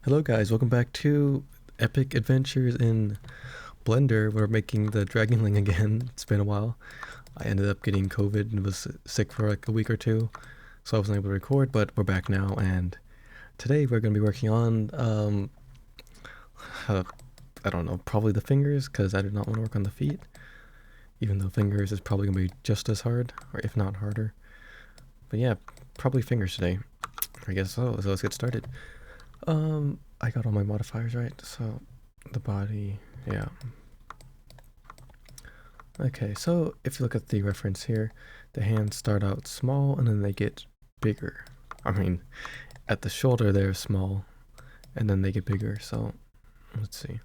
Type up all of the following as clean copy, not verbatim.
Hello guys, welcome back to Epic Adventures in Blender. We're making the Dragonling again. It's been a while. I ended up getting COVID and was sick for like a week or two, so I wasn't able to record, but we're back now, and today we're going to be working on, uh, I don't know, probably the fingers, because I did not want to work on the feet, even though fingers is probably going to be just as hard, or if not harder. But yeah, probably fingers today. I guess so let's get started. I got all my modifiers right, so the body, yeah. Okay, so if you look at the reference here, the hands start out small and then they get bigger. I mean, at the shoulder they're small and then they get bigger, so let's see.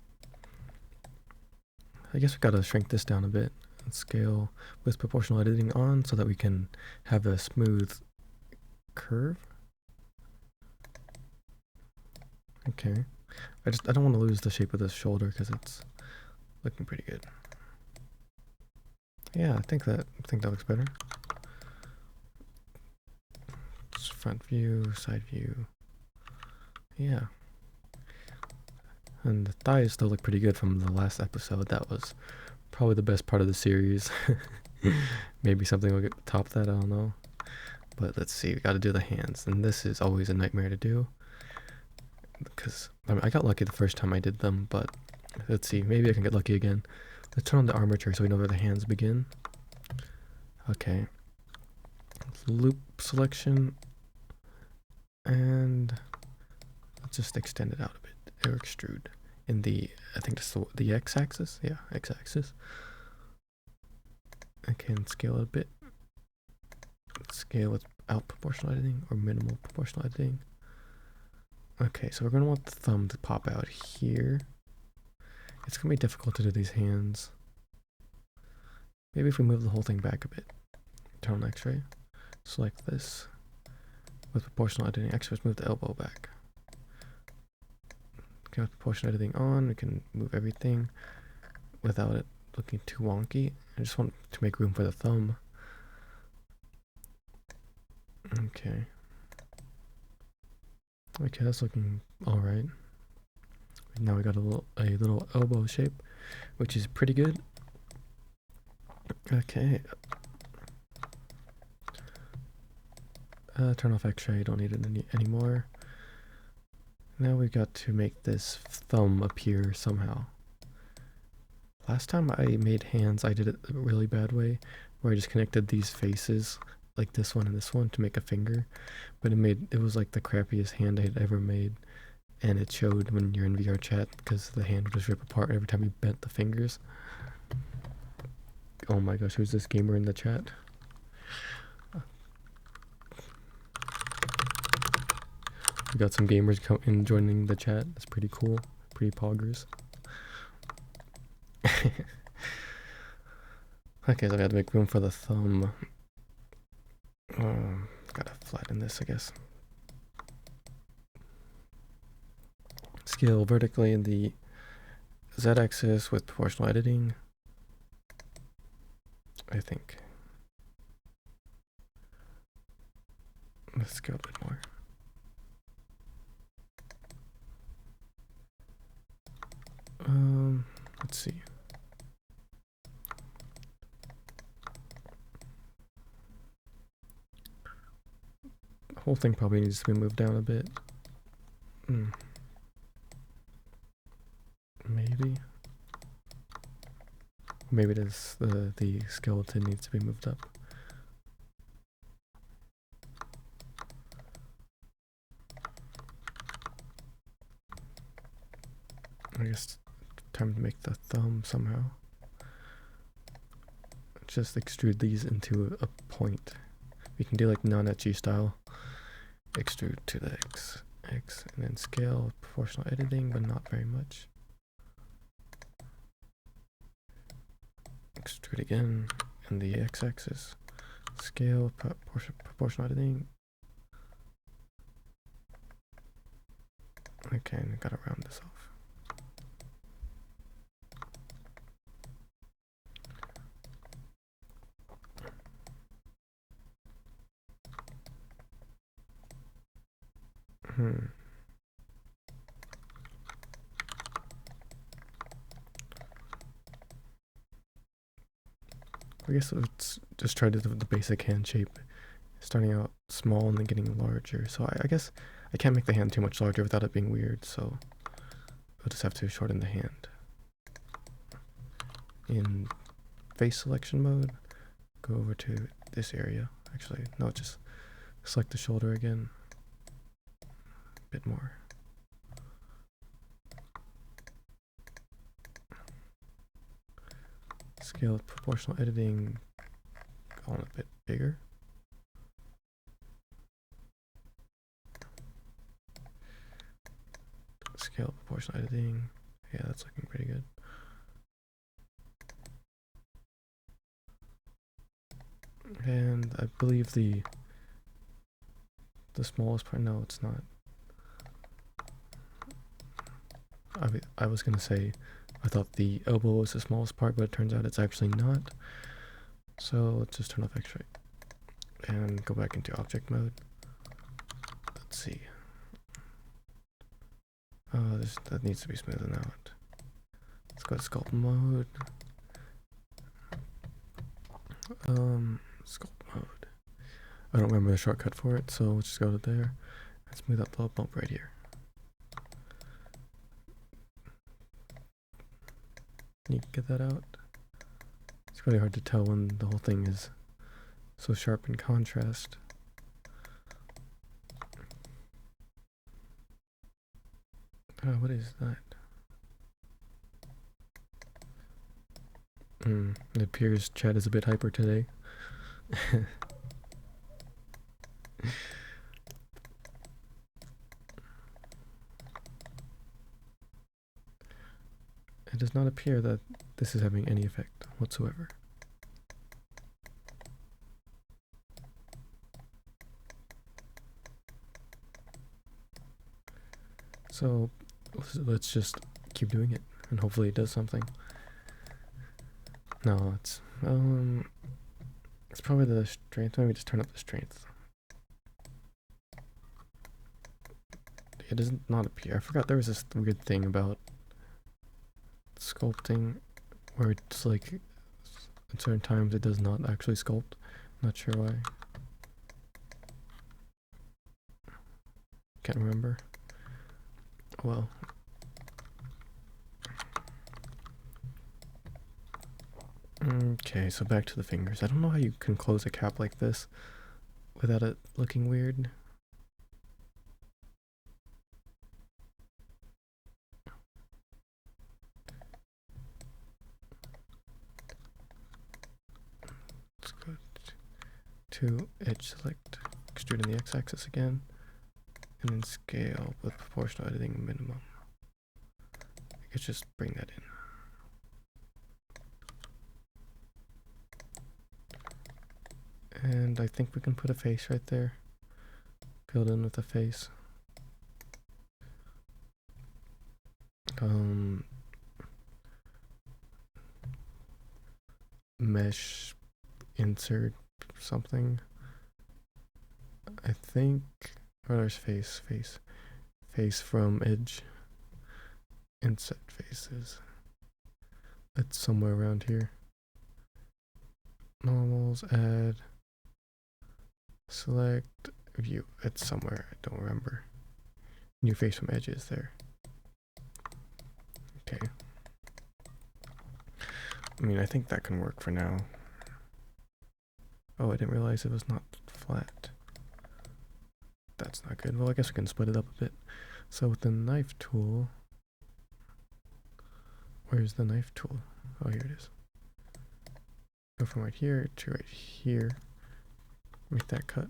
I guess we gotta shrink this down a bit and scale with proportional editing on so that we can have a smooth curve. Okay. I don't want to lose the shape of this shoulder because it's looking pretty good. Yeah, I think that looks better. Just front view, side view. Yeah. And the thighs still look pretty good from the last episode. That was probably the best part of the series. Maybe something will get top that, I don't know. But let's see, we gotta do the hands. And this is always a nightmare to do. Because, I mean, I got lucky the first time I did them, but let's see, maybe I can get lucky again. Let's turn on the armature so we know where the hands begin. Okay. Loop selection. And let's just extend it out a bit. Air extrude. In the, I think that's the x-axis? Yeah, x-axis. I can scale it a bit. Scale without proportional editing or minimal proportional editing. Okay, so we're going to want the thumb to pop out here. It's going to be difficult to do these hands. Maybe if we move the whole thing back a bit. Turn on X-ray. Select this. With proportional editing. Actually, let's move the elbow back. Okay, with proportional editing on, we can move everything without it looking too wonky. I just want to make room for the thumb. Okay. Okay, that's looking alright. Now we got a little elbow shape, which is pretty good. Okay. Turn off X-ray, don't need it anymore. Now we've got to make this thumb appear somehow. Last time I made hands, I did it a really bad way, where I just connected these faces, like this one and this one, to make a finger. But it was like the crappiest hand I had ever made, and it showed when you're in VR chat because the hand would just rip apart every time you bent the fingers. Oh my gosh, who's this gamer in the chat? We got some gamers joining the chat. That's pretty cool. Pretty poggers. Okay, so I gotta make room for the thumb. Gotta flatten this, I guess. Scale vertically in the z-axis with proportional editing. I think. Let's scale a bit more. Let's see. The whole thing probably needs to be moved down a bit. Maybe. Maybe it is the skeleton needs to be moved up. I guess time to make the thumb somehow. Just extrude these into a point. We can do like non-etchy style. Extrude to the X, and then scale proportional editing, but not very much. Extrude again in the x-axis. Scale proportional editing. Okay, and I gotta round this off. I guess let's just try to do the basic hand shape, starting out small and then getting larger. So I guess I can't make the hand too much larger without it being weird, so we'll just have to shorten the hand. In face selection mode, go over to this area. Actually, no, just select the shoulder again. A bit more. Scale proportional editing on a bit bigger. Scale proportional editing. Yeah, that's looking pretty good. And I believe the smallest part, no, it's not. I was gonna say I thought the elbow was the smallest part, but it turns out it's actually not. So let's just turn off X-ray and go back into object mode. Let's see. Oh, that needs to be smoothened out. Let's go to sculpt mode. Sculpt mode. I don't remember the shortcut for it, so let's just go to there and smooth out the bump right here. Can you get that out? It's really hard to tell when the whole thing is so sharp in contrast. What is that? It appears Chad is a bit hyper today. It does not appear that this is having any effect whatsoever. So let's just keep doing it and hopefully it does something. No, it's probably the strength. Maybe just turn up the strength. It does not appear. I forgot there was this weird thing about sculpting where it's like at certain times it does not actually sculpt. Not sure why. Can't remember. Well. Okay, so back to the fingers. I don't know how you can close a cap like this without it looking weird. Let's go to edge select, extrude in the x-axis again, and then scale with proportional editing minimum. Let's just bring that in. And I think we can put a face right there. Fill it in with a face. Mesh insert something. I think, oh, there's face from edge. Inset faces. It's somewhere around here. Normals, add, select, view. It's somewhere, I don't remember. New face from edge is there. Okay. I mean, I think that can work for now. Oh, I didn't realize it was not flat. That's not good. Well, I guess we can split it up a bit. So with the knife tool, where's the knife tool? Oh, here it is. Go from right here to right here. Make that cut.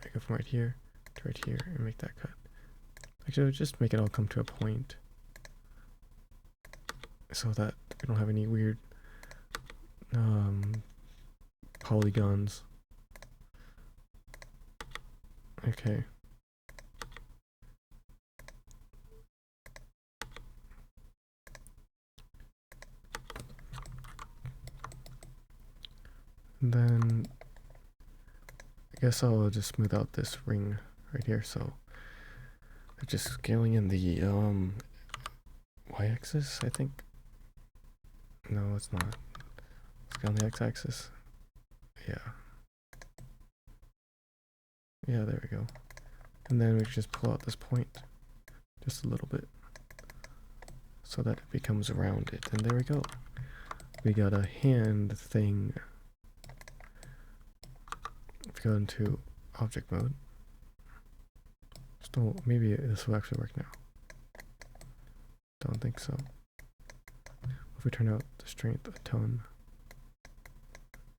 I go from right here to right here and make that cut. Actually, just make it all come to a point so that we don't have any weird polygons. Okay. And then I guess I'll just smooth out this ring right here. So I'm just scaling in the y-axis, I think. No, it's not. Scale on the x-axis. Yeah. Yeah, there we go. And then we just pull out this point just a little bit so that it becomes rounded. And there we go. We got a hand thing. If we go into object mode, still, maybe this will actually work now. Don't think so. If we turn out the strength a ton,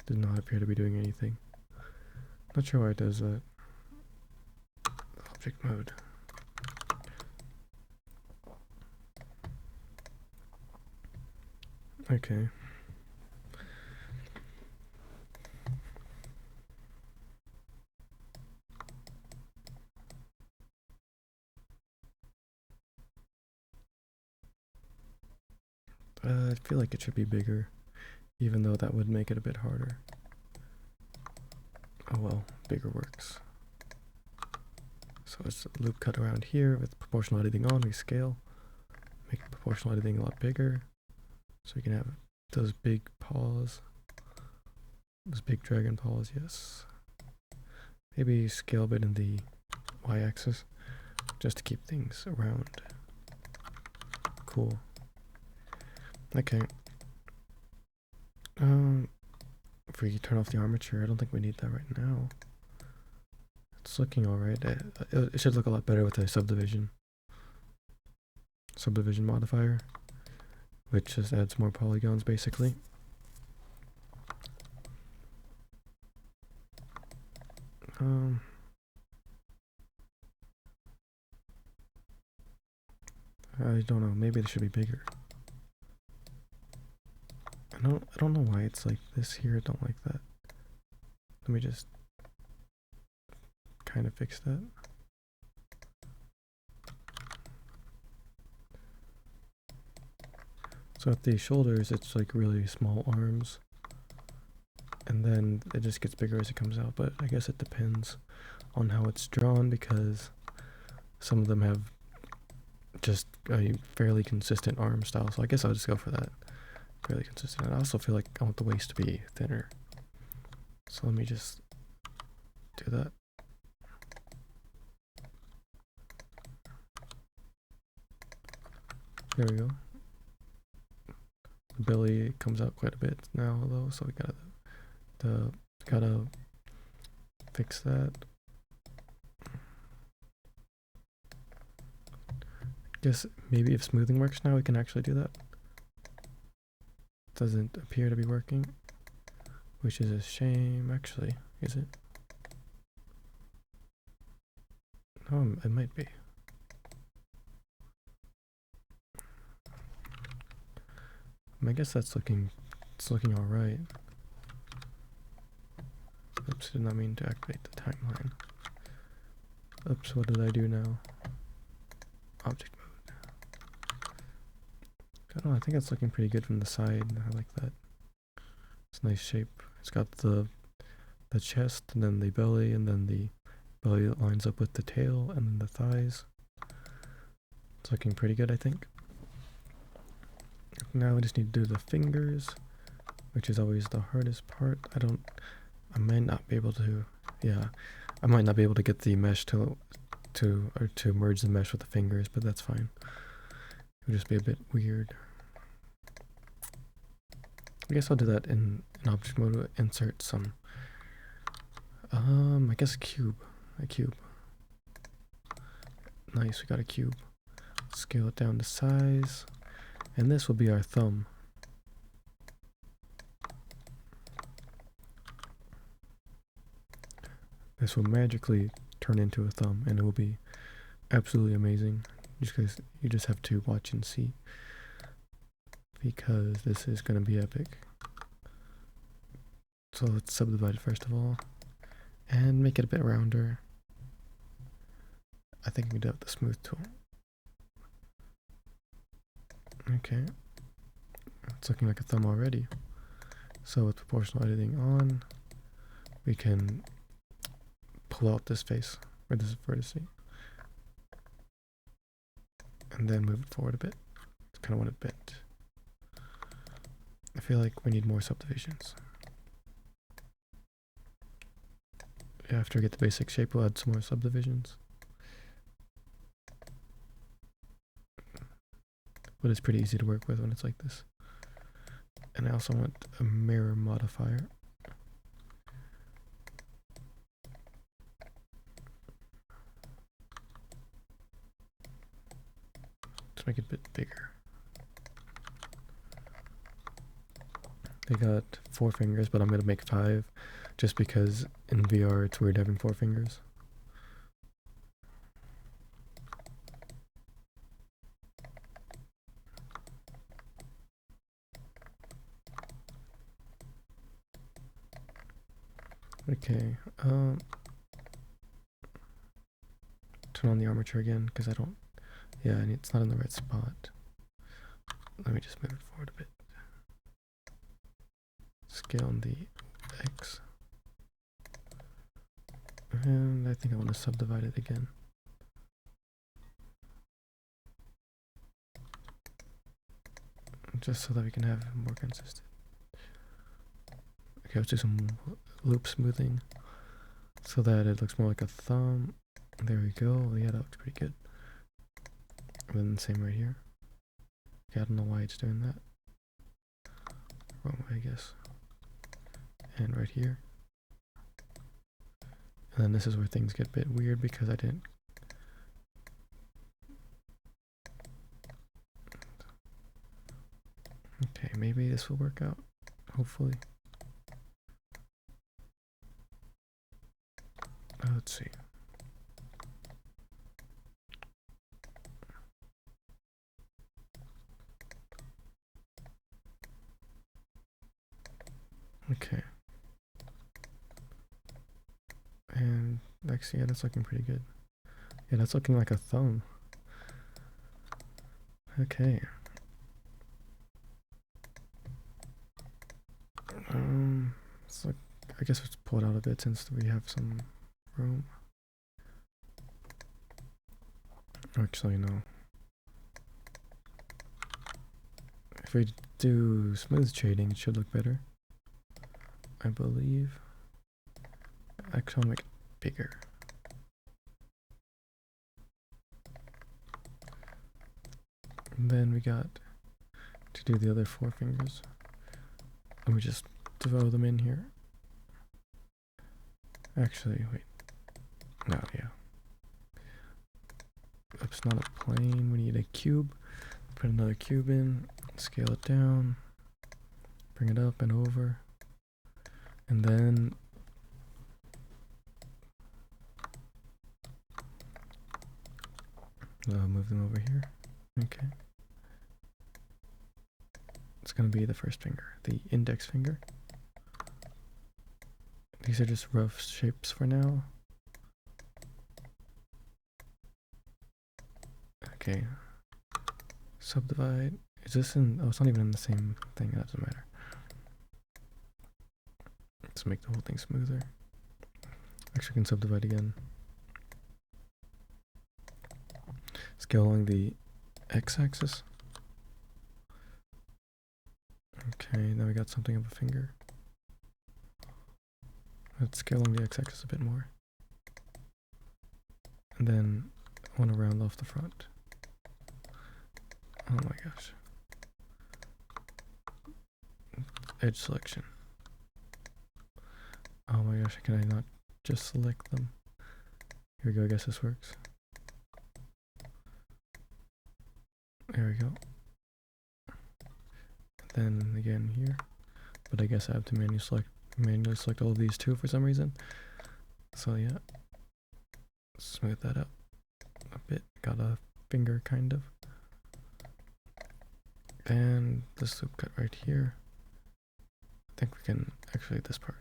does not appear to be doing anything. Not sure why it does that. Object mode. Okay. I feel like it should be bigger, even though that would make it a bit harder. Oh well, bigger works. So it's a loop cut around here with proportional editing on, we scale, make proportional editing a lot bigger, so we can have those big paws, those big dragon paws, yes. Maybe scale a bit in the y-axis, just to keep things round. Cool. Okay. If we turn off the armature, I don't think we need that right now. It's looking alright. It should look a lot better with a subdivision modifier, which just adds more polygons basically. I don't know, maybe they should be bigger. I don't know why it's like this here, I don't like that. Let me just kind of fix that. So at the shoulders, it's like really small arms, and then it just gets bigger as it comes out, but I guess it depends on how it's drawn, because some of them have just a fairly consistent arm style, so I guess I'll just go for that. Fairly consistent. I also feel like I want the waist to be thinner, so let me just do that. There we go. The belly comes out quite a bit now though, so we gotta fix that. Guess maybe if smoothing works now, we can actually do that. Doesn't appear to be working, which is a shame. Actually, is it? Oh, it might be. I guess it's looking all right. Oops, did not mean to activate the timeline. Oops, what did I do now? Object mode. I don't know, I think it's looking pretty good from the side. I like that. It's a nice shape. It's got the chest, and then the belly, and then the belly that lines up with the tail, and then the thighs. It's looking pretty good, I think. Now we just need to do the fingers, which is always the hardest part. I might not be able to, I might not be able to get the mesh to merge the mesh with the fingers, but that's fine. It would just be a bit weird. I guess I'll do that in object mode, insert some, I guess a cube. Nice, we got a cube. Scale it down to size, and this will be our thumb. This will magically turn into a thumb, and it will be absolutely amazing. You just have to watch and see, because this is going to be epic. So let's subdivide it first of all, and make it a bit rounder. I think we can do it with the smooth tool. Okay, it's looking like a thumb already. So with proportional editing on, we can pull out this face, or this vertex, and then move it forward a bit. I kind of want it bent. I feel like we need more subdivisions. after we get the basic shape, we'll add some more subdivisions. But it's pretty easy to work with when it's like this. And I also want a mirror modifier. Let's make it a bit bigger. They got 4 fingers, but I'm going to make 5 just because in VR it's weird having 4 fingers. Okay, turn on the armature again because I don't, yeah, it's not in the right spot. Let me just move it forward a bit. Scale on the X. And I think I want to subdivide it again. Just so that we can have more consistent. Okay, let's do some loop smoothing so that it looks more like a thumb. There we go. Yeah, that looks pretty good. And then the same right here. Okay, I don't know why it's doing that. Wrong way, I guess. And right here. And then this is where things get a bit weird because I didn't. Okay, maybe this will work out. Hopefully. Let's see. Okay. And actually, yeah, that's looking pretty good. Yeah, that's looking like a thumb. Okay. So I guess let's pull it out a bit since we have some room. Actually, no. If we do smooth shading, it should look better, I believe. Actually, I'll make it bigger. And then we got to do the other 4 fingers. Let me just throw them in here. Actually, wait. No, yeah. It's not a plane. We need a cube. Put another cube in. Scale it down. Bring it up and over. And then move them over here. Okay. It's going to be the first finger, the index finger. These are just rough shapes for now. Okay. Subdivide. Is this in? Oh, it's not even in the same thing. That doesn't matter. Let's make the whole thing smoother. Actually, I can subdivide again. Scale along the x-axis. Okay, now we got something of a finger. Let's scale along the x-axis a bit more. And then I want to round off the front. Oh my gosh. Edge selection. Oh my gosh, can I not just select them? Here we go, I guess this works. There we go. Then again here. But I guess I have to manually select all of these too for some reason. So yeah. Smooth that out a bit. Got a finger kind of. And this loop cut right here. I think we can actually this part.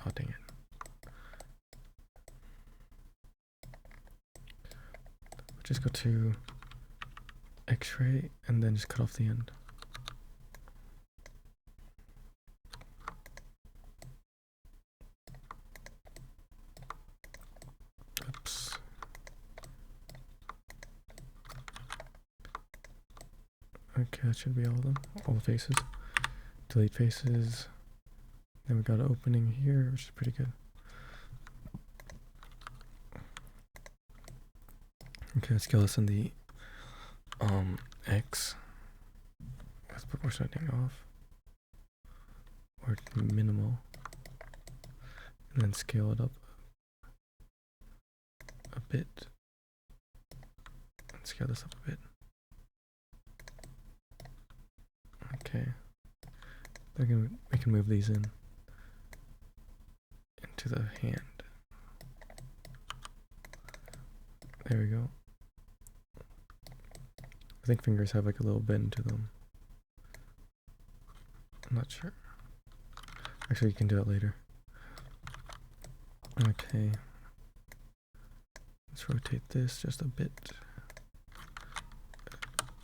Oh dang it. We'll just go to X-ray and then just cut off the end. Oops. Okay, that should be all of them. All the faces. Delete faces. Then we got an opening here, which is pretty good. Okay, let's scale this in the X. Let's proportionating off. Or minimal. And then scale it up a bit. And scale this up a bit. Okay. We can move these into the hand. There we go. I think fingers have like a little bend to them. I'm not sure. Actually, you can do it later. Okay. Let's rotate this just a bit.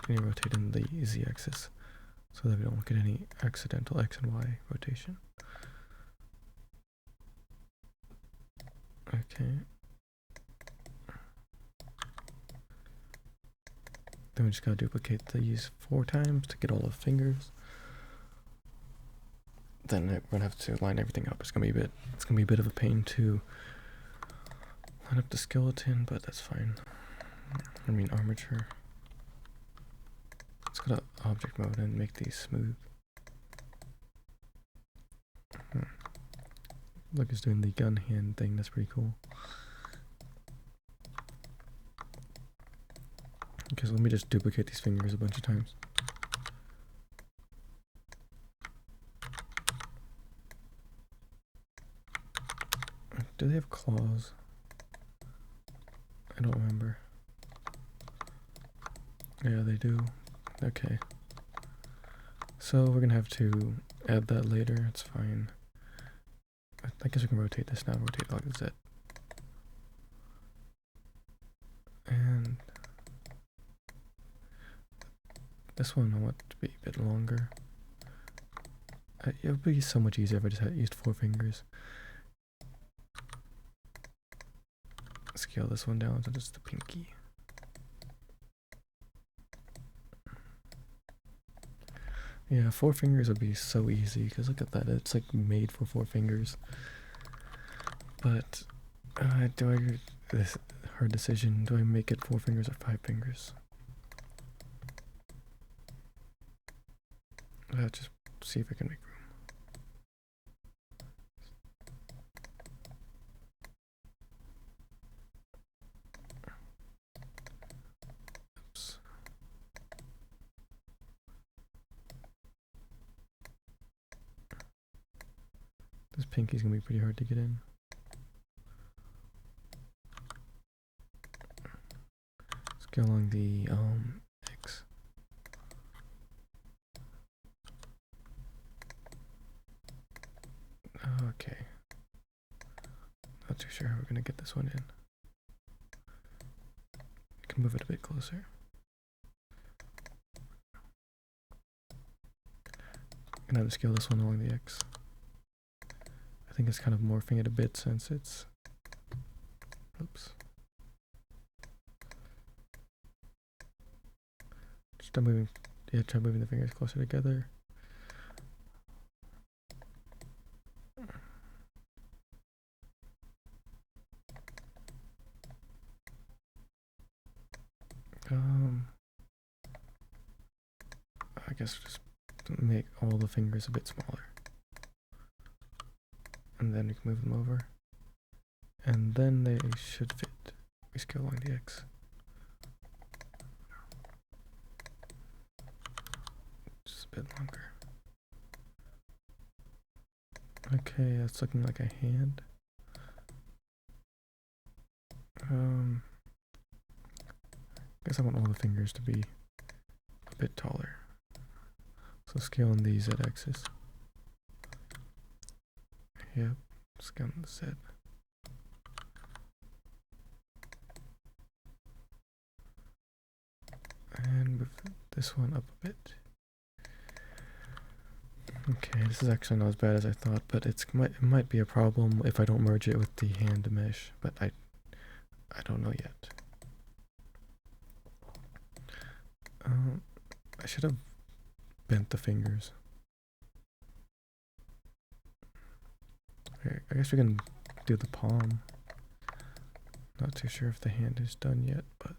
And rotate in the z-axis so that we don't get any accidental x and y rotation. Okay. Then we just gotta duplicate these 4 times to get all the fingers. Then we're gonna have to line everything up. It's gonna be a bit of a pain to line up the skeleton, but that's fine. I mean armature. Let's go to object mode and make these smooth. Look, it's doing the gun hand thing. That's pretty cool. Okay, so let me just duplicate these fingers a bunch of times. Do they have claws? I don't remember. Yeah, they do. Okay. So we're gonna have to add that later. It's fine. I guess we can rotate this now. Rotate like Z. And this one I want to be a bit longer. It would be so much easier if I just had used 4 fingers. Scale this one down to just the pinky. Yeah, 4 fingers would be so easy because look at that, it's like made for 4 fingers. But this hard decision, do I make it 4 fingers or 5 fingers? Let's just see if I can make room. Oops. This pinky's gonna be pretty hard to get in. Let's go along the X. Okay. Not too sure how we're gonna get this one in. We can move it a bit closer. I'm gonna have to scale this one along the X. I think it's kind of morphing it a bit since it's, oops. Just try moving the fingers closer together. I guess just make all the fingers a bit smaller. And then we can move them over. And then they should fit. We scale along the X. Just a bit longer. Okay, that's looking like a hand. I guess I want all the fingers to be a bit taller. So scale on the Z axis. Yep, scale on the Z. And move this one up a bit. Okay, this is actually not as bad as I thought, but it might be a problem if I don't merge it with the hand mesh, but I don't know yet. I should have bent the fingers. Okay, I guess we can do the palm. Not too sure if the hand is done yet, but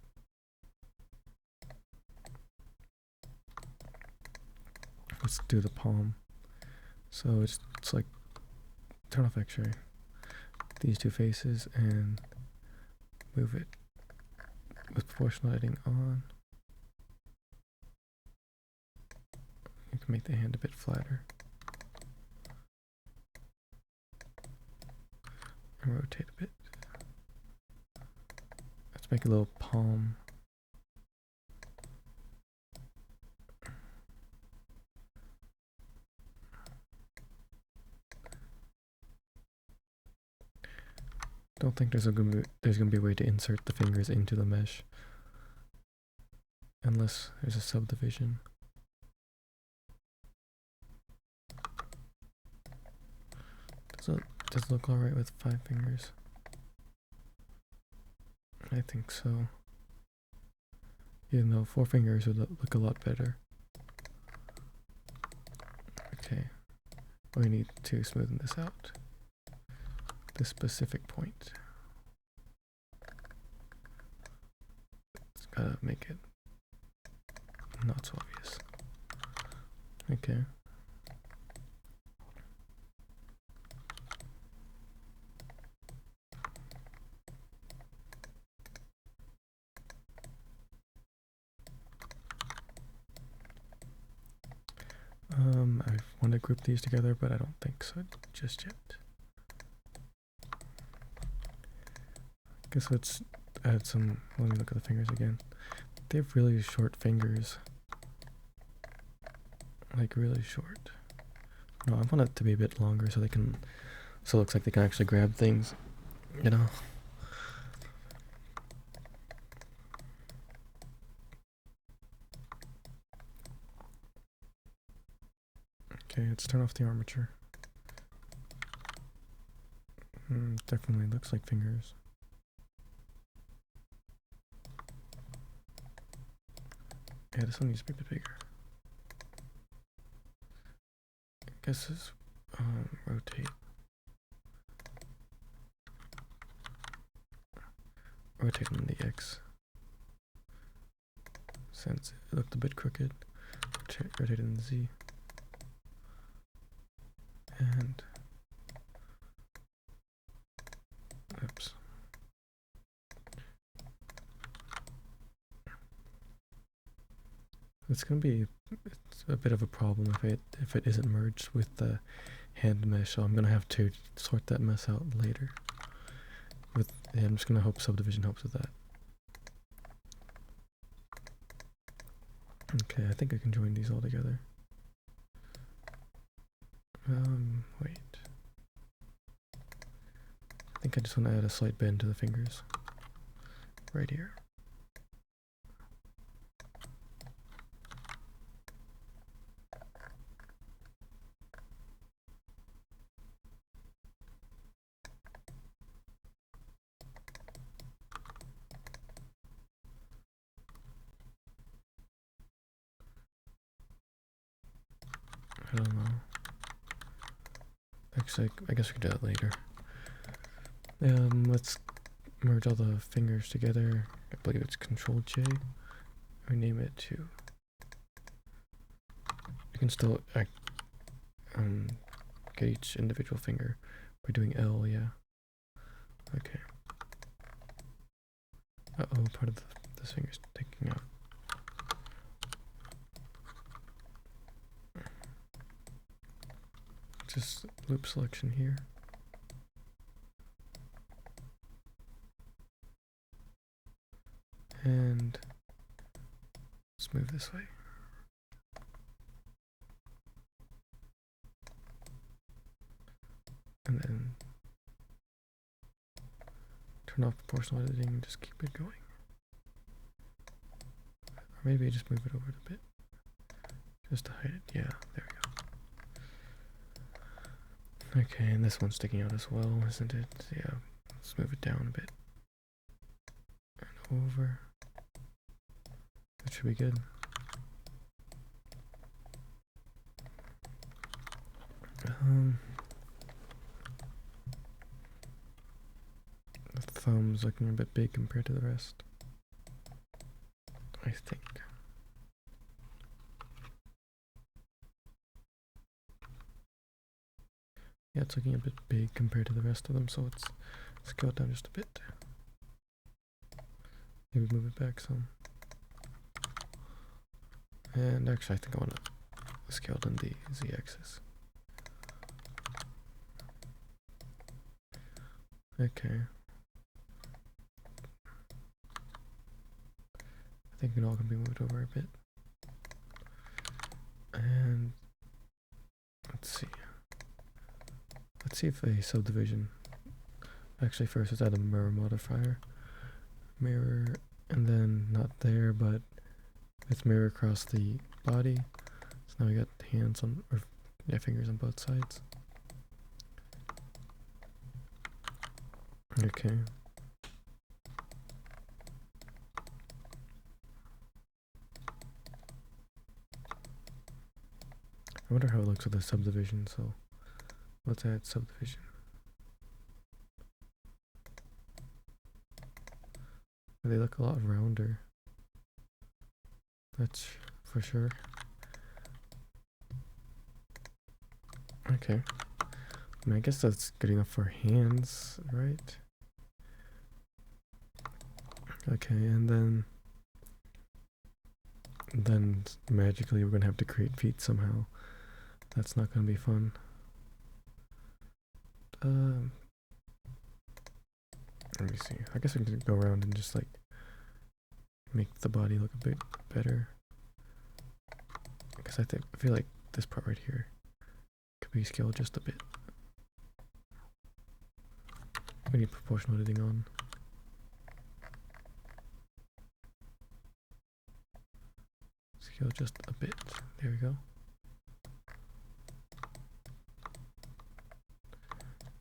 let's do the palm. So it's like turn off X-ray, these two faces, and move it with proportional lighting on. You can make the hand a bit flatter. And rotate a bit. Let's make a little palm. Don't think there's gonna be a way to insert the fingers into the mesh unless there's a subdivision. Does it look alright with 5 fingers? I think so. Even though 4 fingers would look a lot better. Okay, we need to smoothen this out. This specific point. It's gotta make it not so obvious. Okay. I want to group these together, but I don't think so just yet. Guess let's add some. Let me look at the fingers again. They have really short fingers. Like really short. No, I want it to be a bit longer so they can. So it looks like they can actually grab things. You know. Okay, let's turn off the armature. Definitely looks like fingers. Yeah, this one needs to be a bit bigger. I guess this rotate. Rotate on the X. Since it looked a bit crooked. Rotate in the Z. And oops. It's a bit of a problem if it isn't merged with the hand mesh, so I'm gonna have to sort that mess out later. I'm just gonna hope subdivision helps with that. Okay, I think I can join these all together. Wait. I think I just want to add a slight bend to the fingers. Right here. I don't know. Actually, I guess we can do that later. Let's merge all the fingers together. I believe it's Control J. Rename it to. You can still get each individual finger by doing L. Yeah. Okay. Uh-oh, part of this finger's sticking out. Just loop selection here. And let's move this way. And then turn off proportional editing and just keep it going. Or maybe just move it over a bit. Just to hide it. Yeah, there we go. Okay, and this one's sticking out as well, isn't it? Yeah, let's move it down a bit. And over. That should be good. The thumb's looking a bit big compared to the rest, I think. Yeah, it's looking a bit big compared to the rest of them, so let's scale it down just a bit. Maybe move it back some. And actually, I think I want to scale down the z-axis. Okay. I think it all can be moved over a bit. And let's see. Let's see if a subdivision. Actually, first let's add a mirror modifier. Mirror, and then not there, but let's mirror across the body. So now we got hands on, or yeah, fingers on both sides. Okay. I wonder how it looks with a subdivision, so let's add subdivision. They look a lot rounder. That's for sure. Okay. I mean, I guess that's good enough for hands, right? Okay, and then magically we're gonna have to create feet somehow. That's not gonna be fun. Let me see. I guess I can go around and just like make the body look a bit better. Because I feel like this part right here could be scaled just a bit. We need proportional editing on. Scale just a bit. There we go.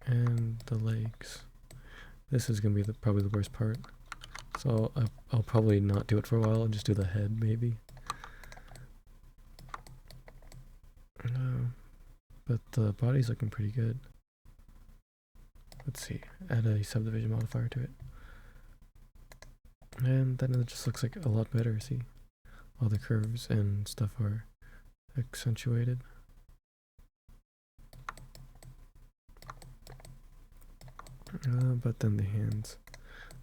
And the legs. This is gonna be probably the worst part. So I'll probably not do it for a while and just do the head maybe. But the body's looking pretty good. Let's see. Add a subdivision modifier to it. And then it just looks like a lot better, see? All the curves and stuff are accentuated. But then the hands,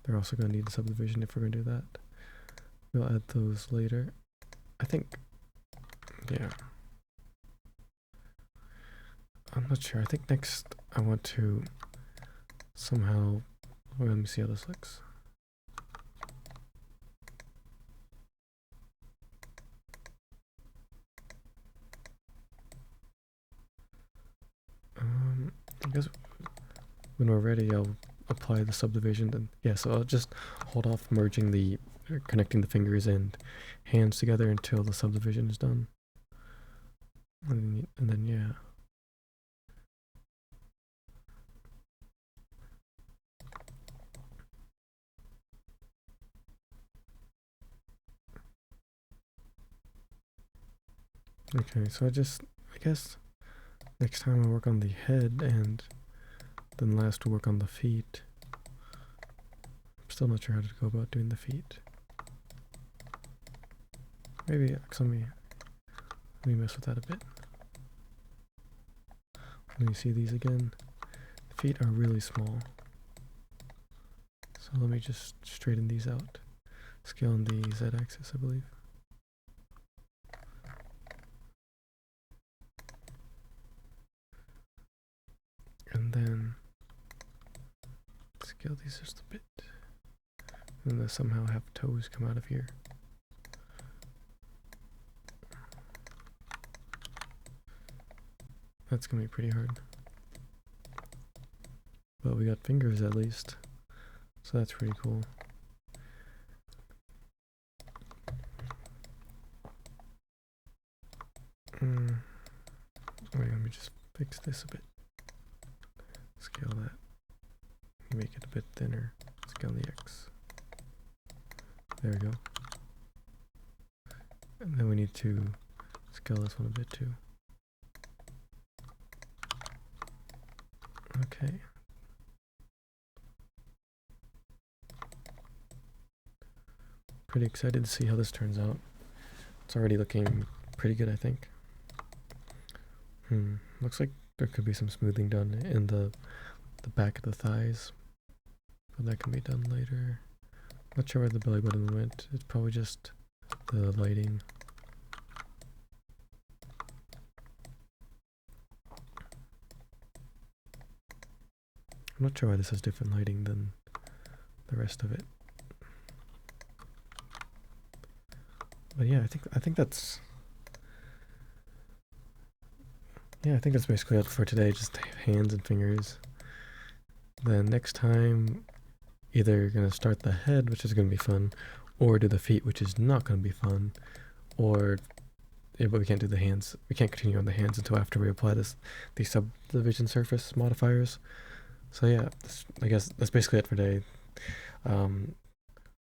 they're also going to need a subdivision if we're going to do that. We'll add those later. I think, yeah. I'm not sure. I think next I want to somehow, well, let me see how this looks. I guess when we're ready, I'll apply the subdivision. And yeah, so I'll just hold off merging connecting the fingers and hands together until the subdivision is done. And then yeah. Okay, so I guess next time I'll work on the head and then last we'll work on the feet. I'm still not sure how to go about doing the feet. Maybe let me mess with that a bit. Let me see these again. The feet are really small. So let me just straighten these out. Scale on the z-axis, I believe. And then scale these just a bit. And then somehow have toes come out of here. That's gonna be pretty hard. But we got fingers at least. So that's pretty cool. Wait, let me just fix this a bit. Scale that. Make it a bit thinner. Scale the X. There we go. And then we need to scale this one a bit too. Okay. Pretty excited to see how this turns out. It's already looking pretty good, I think. Looks like there could be some smoothing done in the back of the thighs, but that can be done later. Not sure where the belly button went. It's probably just the lighting. I'm not sure why this has different lighting than the rest of it. But yeah, I think that's basically it for today. Just hands and fingers. Then next time, either you're gonna start the head, which is gonna be fun, or do the feet, which is not gonna be fun, or yeah, but we can't do the hands. We can't continue on the hands until after we apply these subdivision surface modifiers. So yeah, I guess that's basically it for today.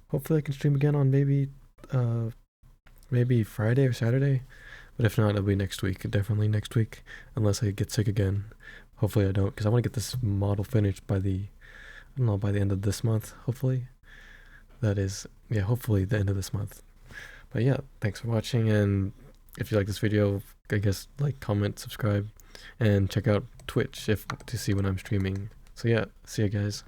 Hopefully I can stream again on maybe Friday or Saturday, but if not, it'll be next week. Definitely next week, unless I get sick again. Hopefully I don't, because I want to get this model finished by the end of this month. Hopefully, that is, yeah, hopefully the end of this month. But yeah, thanks for watching, and if you like this video, I guess like, comment, subscribe, and check out Twitch to see when I'm streaming. So yeah, see you guys.